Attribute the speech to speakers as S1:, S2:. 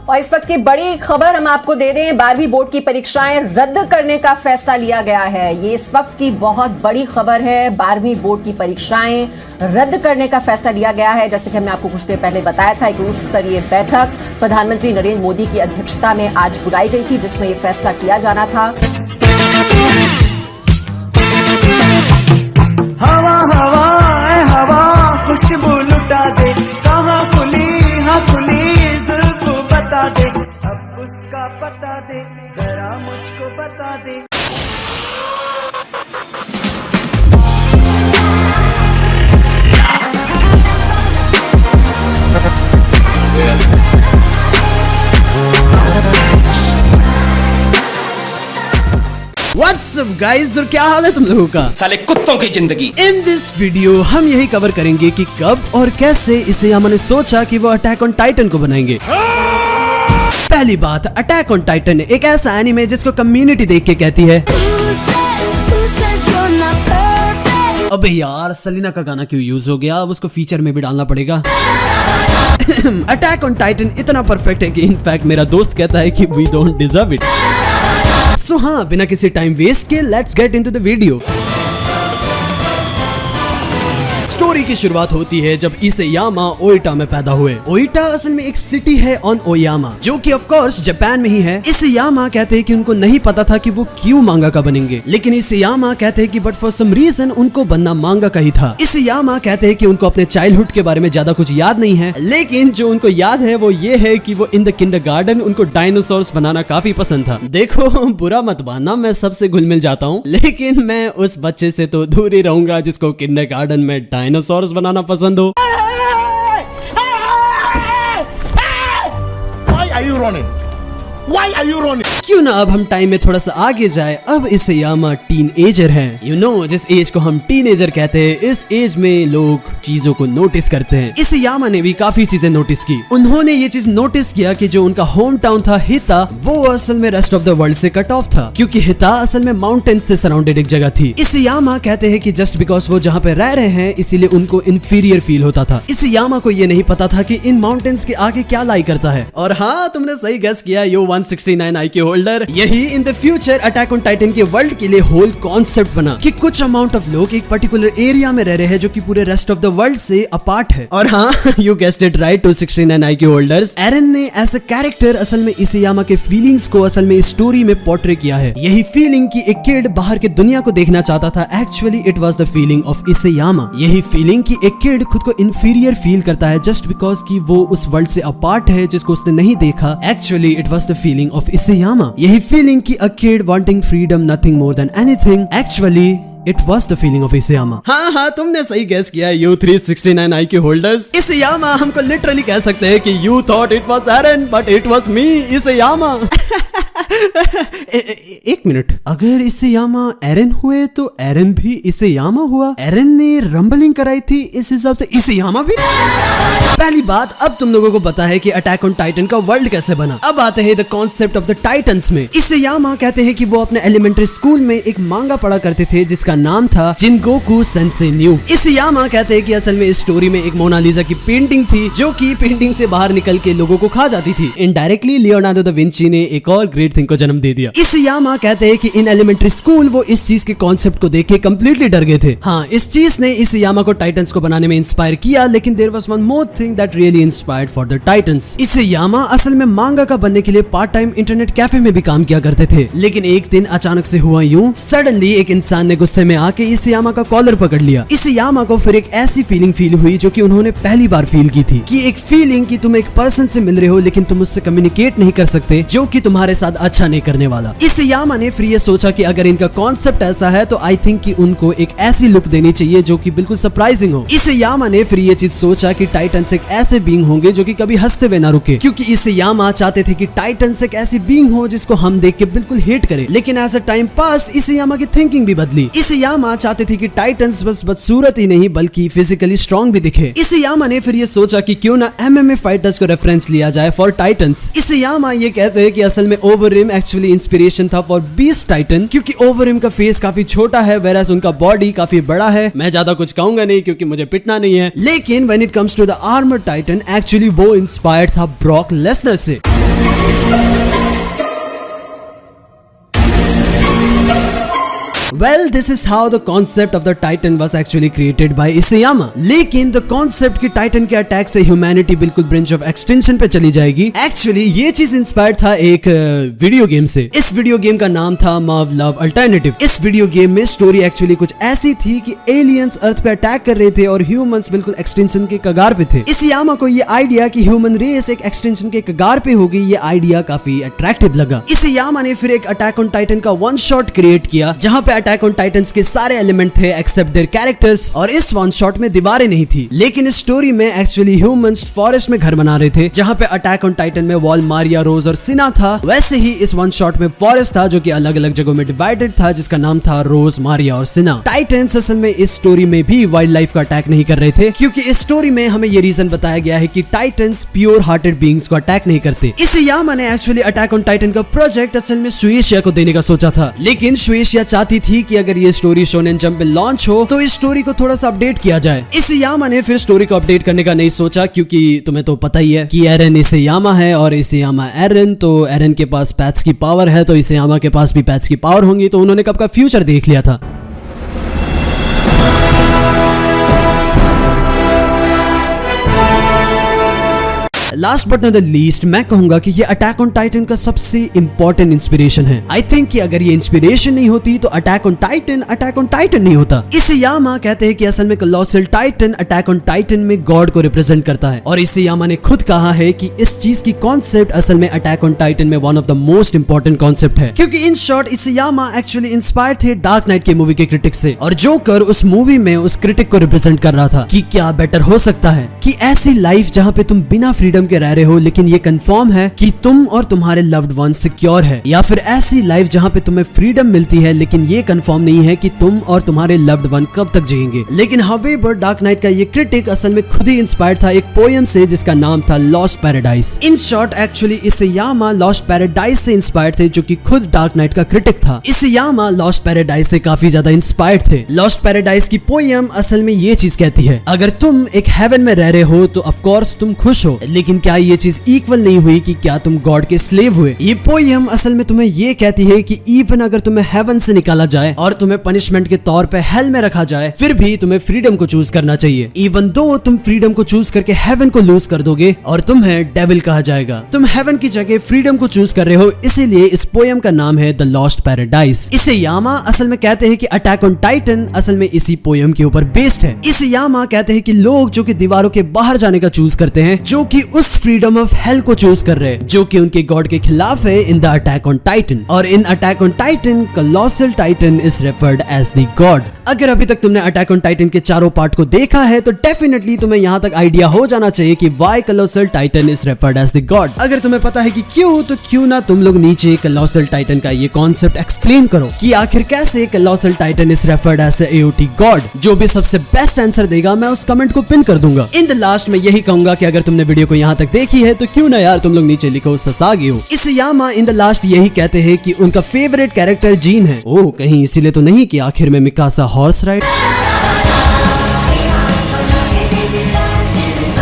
S1: और इस वक्त की बड़ी खबर हम आपको दे दें, 12वीं बोर्ड की परीक्षाएं रद्द करने का फैसला लिया गया है। ये इस वक्त की बहुत बड़ी खबर है। 12वीं बोर्ड की परीक्षाएं रद्द करने का फैसला लिया गया है। जैसे कि हमने आपको कुछ देर पहले बताया था, एक उच्च स्तरीय बैठक प्रधानमंत्री नरेंद्र मोदी की अध्यक्षता में आज बुलाई गई थी, जिसमें यह फैसला किया जाना था।
S2: हवा हवा हवा खुशबू लुटा दे, कहाँ खुली हाँ खुली जुल्फ बता दे, अब उसका पता दे, जरा मुझको बता दे।
S3: What's up guys, और क्या हाल है तुम लोगों का?
S4: साले कुत्तों की जिंदगी।
S3: इन दिस वीडियो हम यही कवर करेंगे कि कब और कैसे इसेयामा ने सोचा कि वो अटैक ऑन टाइटन को बनाएंगे। पहली बात, अटैक ऑन टाइटन एक ऐसा एनिमे जिसको कम्युनिटी देख के कहती है अबे यार सलीना का गाना क्यों यूज हो गया, अब उसको फीचर में भी डालना पड़ेगा। अटैक ऑन टाइटन इतना परफेक्ट है कि इनफैक्ट मेरा दोस्त कहता है कि वी डोंट डिजर्व इट। सो हाँ, बिना किसी टाइम वेस्ट के let's get into the video. Story की शुरुआत होती है जब इसेयामा ओइटा में पैदा हुए। ओइटा असल में एक सिटी है ऑन ओयामा, जो कि ऑफ कोर्स जापान में ही है। इसेयामा कहते हैं कि उनको नहीं पता था कि वो क्यों मांगा का बनेंगे, लेकिन इसेयामा कहते हैं कि बट फॉर सम रीजन उनको बनना मांगा का ही था। इसेयामा कहते हैं कि उनको अपने चाइल्डहुड के बारे में ज्यादा कुछ याद नहीं है, लेकिन जो उनको याद है वो ये है कि वो इन द किंडरगार्टन उनको डायनासोर्स बनाना काफी पसंद था। देखो बुरा मत मानना, मैं सबसे घुल मिल जाता हूँ, लेकिन मैं उस बच्चे से तो दूर ही रहूंगा जिसको किंडरगार्टन में डायनासोर्स बनाना पसंद हो।
S5: Why are you running? Why are you running?
S3: क्यों ना अब हम टाइम में थोड़ा सा आगे जाए। अब इसेयामा टीनएजर है। यू नो जिस एज को हम टीनएजर कहते हैं, इस एज में लोग चीजों को नोटिस करते हैं। इसेयामा ने भी काफी चीजें नोटिस की। उन्होंने ये चीज नोटिस किया कि जो उनका होम टाउन था हिता, वो असल में रेस्ट ऑफ द वर्ल्ड से कट ऑफ था, क्योंकि हिता असल में माउंटेन से सराउंडेड एक जगह थी। इसेयामा कहते हैं कि जस्ट बिकॉज वो जहाँ पे रह रहे हैं इसीलिए उनको इंफीरियर फील होता था। इसेयामा को ये नहीं पता था कि इन माउंटेन्स के आगे क्या लाई करता है। और हाँ, तुमने सही गेस किया, यो 169 IQ होल्डर। यही in the future attack on Titan के वर्ल्ड के लिए होल कॉन्सेप्ट बना कि कुछ अमाउंट ऑफ लोग एक पर्टिकुलर एरिया में रह रहे हैं जो कि पूरे रेस्ट ऑफ द वर्ल्ड से अपार्ट है। और हाँ, you guessed it right, 269 IQ holders. Eren ने एज अ कैरेक्टर असल में इसेयामा के फीलिंग्स को असल में स्टोरी में पोर्ट्रे किया है। यही फीलिंग की एक किड बाहर के दुनिया को देखना चाहता था, actually it was the feeling of Isayama. यही फीलिंग की एक किड खुद को इंफीरियर फील करता है जस्ट बिकॉज की वो उस वर्ल्ड से अपार्ट है जिसको उसने नहीं देखा, actually it was the feeling of Isayama. यही फीलिंग की a kid wanting freedom, nothing more than anything, actually it was the feeling of Isayama. हाँ, तुमने सही गेस किया, यू 369 IQ होल्डर्स। इसेयामा हमको लिटरली कह सकते हैं कि you thought it was Eren but it was me, Isayama. एक मिनट, अगर इसेयामा एरन हुए तो एरन भी इसेयामा हुआ। एरन ने रंबलिंग कराई थी, इस हिसाब से इसेयामा भी। पहली बात, अब तुम लोगों को पता है कि अटैक ऑन टाइटन का वर्ल्ड कैसे बना। अब आते हैं the concept of the titans में। इसेयामा कहते हैं कि वो अपने एलिमेंट्री स्कूल में एक मांगा पढ़ा करते थे जिसका नाम था जिनगोकू सेंसेई न्यू। इसेयामा कहते हैं कि असल में इस स्टोरी में एक मोनालिसा की पेंटिंग थी जो कि पेंटिंग से बाहर निकल के लोगों को खा जाती थी। इनडायरेक्टली लियोनार्डो दा विंची ने एक और ग्रेट थिंग को जन्म दे दिया। इसेयामा कहते हैं कि इन एलिमेंट्री स्कूल वो इस चीज के कॉन्सेप्ट को देख के कंप्लीटली डर गए थे। हाँ, इस चीज ने इसेयामा को टाइटन्स को बनाने में इंस्पायर किया, लेकिन there was one more thing that really inspired for the titans. Isayama असल में मांगा का बनने के लिए पार्ट टाइम इंटरनेट कैफे में भी काम किया करते थे, लेकिन एक दिन अचानक से हुआ यूं, सडनली एक इंसान ने गुस्से में आके इसेयामा का कॉलर पकड़ लिया। इसेयामा को फिर एक ऐसी फीलिंग फील हुई जो कि उन्होंने पहली बार फील की थी, कि एक फीलिंग कि तुम एक पर्सन से मिल रहे हो लेकिन तुम उससे कम्युनिकेट नहीं कर सकते, जो कि तुम्हारे साथ अच्छा नहीं करने वाला। इसेयामा ने फिर ये सोचा कि अगर इनका कॉन्सेप्ट ऐसा है तो आई थिंक कि उनको एक ऐसी लुक देनी चाहिए जो कि बिल्कुल सरप्राइजिंग हो। इसेयामा ने फिर ये चीज सोचा कि टाइटन्स एक ऐसे बीइंग होंगे जो कि कभी हंसते हुए ना रुके, क्योंकि इसेयामा चाहते थे कि टाइटन्स एक ऐसी बीइंग हो जिसको हम देख के बिल्कुल हेट करें। लेकिन एज अ टाइम पास्ट इसेयामा की थिंकिंग भी बदली। इसेयामा चाहते थे कि टाइटन्स बस बदसूरत ही नहीं बल्कि फिजिकली स्ट्रॉन्ग भी दिखे। इसेयामा ने फिर ये सोचा कि क्यों ना MMA फाइटर्स को रेफरेंस लिया जाए फॉर टाइटन्स। इसेयामा ये कहते हैं कि असल में ओवररिम एक्चुअली इंस्पिरेशन था फॉर बीस्ट टाइटन, क्योंकि ओवररिम का फेस काफी छोटा है वेरास उनका बॉडी काफी बड़ा है। मैं ज्यादा कुछ कहूंगा नहीं क्योंकि मुझे पिटना नहीं है, लेकिन when it comes to the Armour Titan actually वो इंस्पायर्ड था ब्रॉक लेसनर से। Well, this is how the concept of the Titan was actually created by Isayama. लेकिन the concept कि Titan के अटैक से humanity बिल्कुल ब्रिंच ऑफ एक्सटेंशन पे चली जाएगी, एक्चुअली ये चीज इंस्पायर्ड था एक वीडियो गेम से। इस वीडियो गेम का नाम था Marv Love Alternative। इस वीडियो गेम में स्टोरी एक्चुअली कुछ ऐसी थी कि एलियंस अर्थ पे अटैक कर रहे थे और ह्यूमंस बिल्कुल एक्सटेंशन के कगार पे थे। इसियामा को ये आइडिया कि ह्यूमन रेस एक एक्सटेंशन के कगार पे होगी, ये आइडिया काफी अट्रैक्टिव लगा। इसियामा ने फिर एक अटैक ऑन टाइटन का वन शॉट क्रिएट किया जहां पे अटैक ऑन टाइटन्स के सारे एलिमेंट थे एक्सेप्ट देयर कैरेक्टर्स, और इस वन शॉट में दीवारें नहीं थी। लेकिन इस स्टोरी में एक्चुअली ह्यूमंस फॉरेस्ट में घर बना रहे थे जहां पे अटैक ऑन टाइटन में वॉल, मारिया, रोज और सिना था, वैसे ही इस वन शॉट में फॉरेस्ट था जो कि अलग अलग जगहों में डिवाइडेड था जिसका नाम था रोज, मारिया और सिना। टाइटन्स असल में इस स्टोरी में भी वाइल्ड लाइफ का अटैक नहीं कर रहे थे क्योंकि इस स्टोरी में हमें ये रीजन बताया गया है कि टाइटन्स प्योर हार्टेड बीइंग्स को अटैक नहीं करते। इसियामा ने एक्चुअली अटैक ऑन टाइटन का प्रोजेक्ट असल में शुएशिया को देने का सोचा था, लेकिन शुएशिया चाहती थी कि अगर ये स्टोरी शोनेन जंप पे लॉन्च हो तो इस स्टोरी को थोड़ा सा अपडेट किया जाए। इसियामा ने फिर स्टोरी को अपडेट करने का नहीं सोचा क्योंकि तुम्हें तो पता ही है कि एरन इसियामा है और इसियामा एरन, तो एरन के पास पैथ्स की पावर है तो इसियामा के पास भी पैथ्स की पावर होंगी, तो उन्होंने कब का फ्यूचर देख लिया था। Last but not the least मैं कहूंगा कि ये अटैक ऑन टाइटन का सबसे इंपॉर्टेंट इंस्पिरेशन है। आई थिंक कि अगर ये इंस्पिरेशन नहीं होती तो अटैक ऑन टाइटन नहीं होता। इसियामा कहते हैं कि असल में colossal Titan attack on Titan में गॉड को रिप्रेजेंट करता है, और इसियामा ने खुद कहा है कि इस चीज की कॉन्सेप्ट असल में अटैक ऑन टाइटन में one of the most important concept है, क्योंकि इन शॉर्ट इसियामा एक्चुअली इंस्पायर थे डार्क नाइट के मूवी के क्रिटिक से, और जोकर उस मूवी में उस क्रिटिक को रिप्रेजेंट कर रहा था कि क्या बेटर हो सकता है कि ऐसी लाइफ जहां पे तुम बिना फ्रीडम के रह रहे हो लेकिन ये कंफर्म है कि तुम और तुम्हारे लव्ड वन सिक्योर है, या फिर ऐसी लाइफ जहां पे तुम्हें फ्रीडम मिलती है लेकिन ये कंफर्म नहीं है कि तुम और तुम्हारे लव्ड वन कब तक जिएंगे। लेकिन हावेवर डार्क नाइट का ये क्रिटिक असल में खुद ही इंस्पायर्ड था एक पोयम से जिसका नाम था lost paradise. In short actually Isayama lost paradise से इंस्पायर्ड थे जो कि खुद डार्क नाइट का क्रिटिक था। इसियामा लॉस्ट पैराडाइज से काफी ज्यादा इंस्पायर्ड थे। लॉस्ट पैराडाइज की पोयम असल में ये चीज कहती है, अगर तुम एक हेवन में रह रहे हो तो ऑफ कोर्स तुम खुश हो, लेकिन क्या ये चीज इक्वल नहीं हुई कि क्या तुम गॉड के स्लेव हुए। ये पोयम असल में तुम्हें ये कहती है कि इवन अगर तुम्हें हेवन से निकाला जाए और तुम्हें पनिशमेंट के तौर पे हेल में रखा जाए, फिर भी तुम्हें फ्रीडम को चूज करना चाहिए। इवन दो तुम फ्रीडम को चूज करके हेवन को लूज कर दोगे और तुम्हें डेविल कहा जाएगा। तुम हेवन की जगह फ्रीडम को चूज कर रहे हो, इसीलिए इस पोयम का नाम है द लॉस्ट पैराडाइज। इसियामा असल में कहते हैं कि अटैक ऑन टाइटन असल में इसी पोयम के ऊपर बेस्ड है। इसियामा कहते हैं कि लोग जो कि दीवारों के बाहर जाने का चूज करते हैं, जो कि उस फ्रीडम ऑफ हेल को चूज कर रहे हैं जो कि उनके गॉड के खिलाफ है in the Attack on Titan, और in Attack on Titan colossal Titan is referred as the god. अगर अभी तक तुमने अटैक ऑन टाइटन के चारों पार्ट को देखा है तो डेफिनेटली तुम्हें यहाँ तक आइडिया हो जाना चाहिए कि why Colossal Titan is referred as the god. अगर तुम्हें पता है कि क्यों, तो क्यों ना तुम लोग नीचे कोलोसल टाइटन का ये कॉन्सेप्ट एक्सप्लेन करो कि आखिर कैसे Colossal Titan is referred as the AOT god. जो भी सबसे बेस्ट आंसर देगा मैं उस कमेंट को पिन कर दूंगा। इन द लास्ट में यही कहूंगा कि अगर तुमने वीडियो को यहाँ तक देखी है तो क्यों ना यार तुम लोग नीचे लिखो ससागे हो। इसियामा इन द लास्ट यही कहते हैं कि उनका फेवरेट कैरेक्टर जीन है। ओह, कहीं इसीलिए तो नहीं कि आखिर में मिकासा हॉर्स राइड।